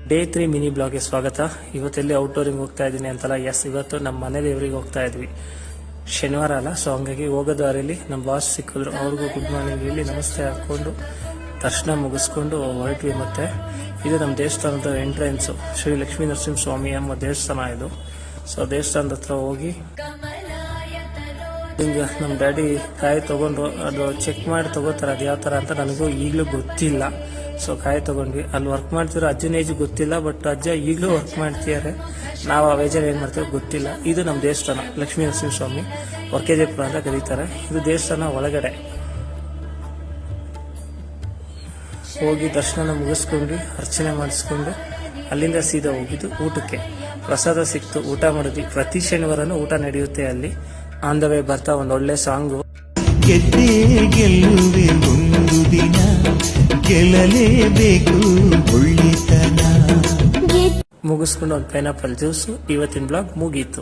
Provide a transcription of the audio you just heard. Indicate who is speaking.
Speaker 1: Day 3 mini ಬ್ಲಾಗ್ಗೆ ಸ್ವಾಗತ. ಇವತ್ತೆಲ್ಲಿ ಔಟ್ಡೋರಿಂಗ್ ಹೋಗ್ತಾ ಇದ್ದೀನಿ ಅಂತಲ್ಲ, ಎಸ್ ಇವತ್ತು ನಮ್ಮ ಮನೆ ದೇವರಿಗೆ ಹೋಗ್ತಾ ಇದ್ವಿ. ಶನಿವಾರ ಅಲ್ಲ, ಸೊ ಹಂಗಾಗಿ ಹೋಗೋ ದಾರಿಯಲ್ಲಿ ನಮ್ಮ ಬಾಸ್ ಸಿಕ್ಕಿದ್ರು. ಅವ್ರಿಗೂ ಗುಡ್ ಮಾರ್ನಿಂಗ್ ಹೇಳಿ ನಮಸ್ತೆ ಹಾಕ್ಕೊಂಡು ದರ್ಶನ ಮುಗಿಸ್ಕೊಂಡು ಹೊರಟ್ವಿ. ಮತ್ತೆ ಇದು ನಮ್ಮ ದೇವಸ್ಥಾನದ ಎಂಟ್ರೆನ್ಸು, ಶ್ರೀ ಲಕ್ಷ್ಮೀ ನರಸಿಂಹ ಸ್ವಾಮಿ ಎಂಬ ದೇವಸ್ಥಾನ ಇದು. ಸೊ ದೇವಸ್ಥಾನದ ಹತ್ರ ಹೋಗಿ ಹಿಂಗೆ ನಮ್ಮ ಡ್ಯಾಡಿ ಕಾಯಿ ತೊಗೊಂಡ್ರು. ಅದು ಚೆಕ್ ಮಾಡಿ ತೊಗೋತಾರೆ, ಅದು ಯಾವ ಥರ ಅಂತ ನನಗೂ ಈಗಲೂ ಗೊತ್ತಿಲ್ಲ. ಸೊ ಕಾಯಿ ತೊಗೊಂಡ್ವಿ. ಅಲ್ಲಿ ವರ್ಕ್ ಮಾಡ್ತಿರೋ ಅಜ್ಜನ ಏಜ್ ಗೊತ್ತಿಲ್ಲ, ಬಟ್ ಅಜ್ಜ ಈಗಲೂ ವರ್ಕ್ ಮಾಡ್ತಿದ್ದಾರೆ. ನಾವು ಆ ವೇಜಲ್ಲಿ ಏನು ಮಾಡ್ತೀವಿ ಗೊತ್ತಿಲ್ಲ. ಇದು ನಮ್ಮ ದೇವಸ್ಥಾನ ಲಕ್ಷ್ಮೀ ನರಸಿಂಹ ಸ್ವಾಮಿ, ವರ್ಕೆಜಯಪುರ ಅಂತ ಕರೀತಾರೆ. ಇದು ದೇವಸ್ಥಾನ ಒಳಗಡೆ ಹೋಗಿ ದರ್ಶನ ಮುಗಿಸ್ಕೊಂಡು ಅರ್ಚನೆ ಮಾಡಿಸ್ಕೊಂಡು ಅಲ್ಲಿಂದ ಸೀದಾ ಹೋಗಿದ್ದು ಊಟಕ್ಕೆ. ಪ್ರಸಾದ ಸಿಕ್ತು, ಊಟ ಮಾಡಿದ್ವಿ. ಪ್ರತಿ ಶನಿವಾರನೂ ಊಟ ನಡೆಯುತ್ತೆ ಅಲ್ಲಿ. ಆನ್ ದ ವೇ ಬರ್ತಾ ಒಂದು ಒಳ್ಳೆ ಸಾಂಗು,
Speaker 2: ಗೆಲ್ಲುವೆ ಒಂದು ದಿನ, ಗೆಲ್ಲಲೇಬೇಕು ಒಳ್ಳೆತನ.
Speaker 1: ಮುಗಿಸ್ಕೊಂಡು ಒಂದು ಪೈನಾಪಲ್ ಜ್ಯೂಸು. ಇವತ್ತಿನ ಬ್ಲಾಗ್ ಮುಗೀತು.